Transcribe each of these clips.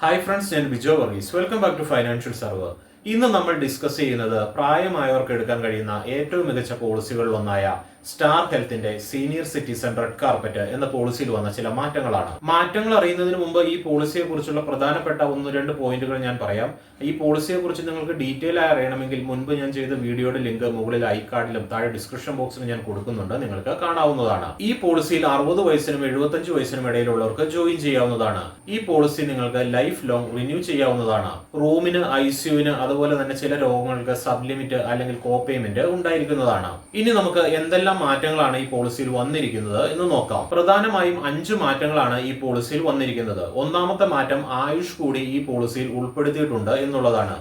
Hi friends, ഞാൻ Bijo Varghese. Welcome back to financial server. ഇന്ന് നമ്മൾ ഡിസ്കസ് ചെയ്യുന്നത് പ്രായമായവർക്ക് എടുക്കാൻ കഴിയുന്ന ഏറ്റവും മികച്ച പോളിസികളിലൊന്നായ സ്റ്റാർ ഹെൽത്തിന്റെ സീനിയർ സിറ്റിസൺ റെഡ് കാർപ്പറ്റ് എന്ന പോളിസിയിൽ വന്ന ചില മാറ്റങ്ങളാണ്. മാറ്റങ്ങൾ അറിയുന്നതിന് മുമ്പ് ഈ പോളിസിയെ കുറിച്ചുള്ള പ്രധാനപ്പെട്ട 1-2 പോയിന്റുകൾ ഞാൻ പറയാം. ഈ പോളിസിയെ കുറിച്ച് നിങ്ങൾക്ക് ഡീറ്റെയിൽ ആയി അറിയണമെങ്കിൽ മുൻപ് ഞാൻ ചെയ്ത വീഡിയോയുടെ ലിങ്ക് മുകളിൽ ഐക്കാർഡിലും താഴെ ഡിസ്ക്രിപ്ഷൻ ബോക്സിലും ഞാൻ കൊടുക്കുന്നുണ്ട്, നിങ്ങൾക്ക് കാണാവുന്നതാണ്. ഈ പോളിസിയിൽ 60 വയസ്സിനും 75 വയസ്സിനും ഇടയിലുള്ളവർക്ക് ജോയിൻ ചെയ്യാവുന്നതാണ്. ഈ പോളിസി നിങ്ങൾക്ക് ലൈഫ് ലോങ് റിന്യൂ ചെയ്യാവുന്നതാണ്. റൂമിന്, ഐസിയുവിന്, അതുപോലെ തന്നെ ചില രോഗങ്ങൾക്ക് സബ് ലിമിറ്റ് അല്ലെങ്കിൽ കോ പേയ്മെന്റ് ഉണ്ടായിരിക്കുന്നതാണ്. ഇനി നമുക്ക് എന്തെല്ലാം മാറ്റങ്ങളാണ് ഈ പോളിസിയിൽ വന്നിരിക്കുന്നത് എന്ന് നോക്കാം. പ്രധാനമായും 5 മാറ്റങ്ങളാണ് ഈ പോളിസിയിൽ വന്നിരിക്കുന്നത്. ഒന്നാമത്തെ മാറ്റം ആയുഷ് കൂടി ഈ പോളിസിയിൽ ഉൾപ്പെടുത്തിയിട്ടുണ്ട് എന്നുള്ളതാണ്.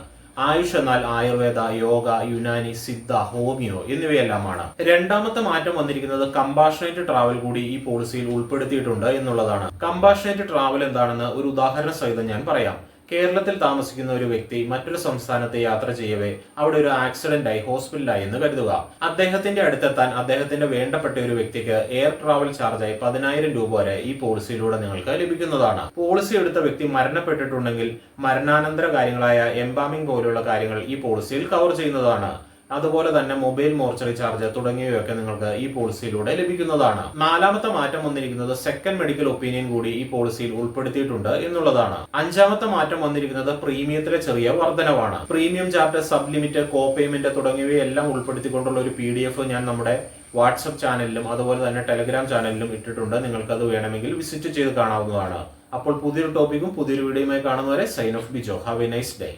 ആയുഷ് എന്നാൽ ആയുർവേദ, യോഗ, യുനാനി, സിദ്ധ, ഹോമിയോ എന്നിവയെല്ലാമാണ്. രണ്ടാമത്തെ മാറ്റം വന്നിരിക്കുന്നത് കമ്പാഷനേറ്റ് ട്രാവൽ കൂടി ഈ പോളിസിയിൽ ഉൾപ്പെടുത്തിയിട്ടുണ്ട് എന്നുള്ളതാണ്. കമ്പാഷനേറ്റ് ട്രാവൽ എന്താണെന്ന് ഒരു ഉദാഹരണ സഹിതം ഞാൻ പറയാം. കേരളത്തിൽ താമസിക്കുന്ന ഒരു വ്യക്തി മറ്റൊരു സംസ്ഥാനത്ത് യാത്ര ചെയ്യവേ അവിടെ ഒരു ആക്സിഡന്റ് ആയി ഹോസ്പിറ്റലായി എന്ന് കരുതുക. അദ്ദേഹത്തിന്റെ അടുത്തെത്താൻ അദ്ദേഹത്തിന്റെ വേണ്ടപ്പെട്ട ഒരു വ്യക്തിക്ക് എയർ ട്രാവൽ ചാർജായി 10,000 രൂപ വരെ ഈ പോളിസിയിലൂടെ നിങ്ങൾക്ക് ലഭിക്കുന്നതാണ്. പോളിസി എടുത്ത വ്യക്തി മരണപ്പെട്ടിട്ടുണ്ടെങ്കിൽ മരണാനന്തര കാര്യങ്ങളായ എംബാമിംഗ് പോലുള്ള കാര്യങ്ങൾ ഈ പോളിസിയിൽ കവർ ചെയ്യുന്നതാണ്. അതുപോലെ തന്നെ മൊബൈൽ മോർച്ചറി ചാർജ് തുടങ്ങിയവയൊക്കെ നിങ്ങൾക്ക് ഈ പോളിസിയിലൂടെ ലഭിക്കുന്നതാണ്. നാലാമത്തെ മാറ്റം വന്നിരിക്കുന്നത് സെക്കൻഡ് മെഡിക്കൽ ഒപ്പീനിയൻ കൂടി ഈ പോളിസിയിൽ ഉൾപ്പെടുത്തിയിട്ടുണ്ട് എന്നുള്ളതാണ്. അഞ്ചാമത്തെ മാറ്റം വന്നിരിക്കുന്നത് പ്രീമിയത്തിലെ ചെറിയ വർധനവാണ്. പ്രീമിയം ചാർജ്, സബ് ലിമിറ്റ്, കോ പേയ്മെന്റ് തുടങ്ങിയവയെല്ലാം ഉൾപ്പെടുത്തിക്കൊണ്ടുള്ള ഒരു PDF ഞാൻ നമ്മുടെ വാട്സ്ആപ്പ് ചാനലിലും അതുപോലെ തന്നെ ടെലഗ്രാം ചാനലിലും ഇട്ടിട്ടുണ്ട്. നിങ്ങൾക്ക് അത് വേണമെങ്കിൽ വിസിറ്റ് ചെയ്ത് കാണാവുന്നതാണ്. അപ്പോൾ പുതിയൊരു ടോപ്പിക്കും പുതിയൊരു വീഡിയോയുമായി കാണുന്നവരെ sign off Bijo. Have a nice day.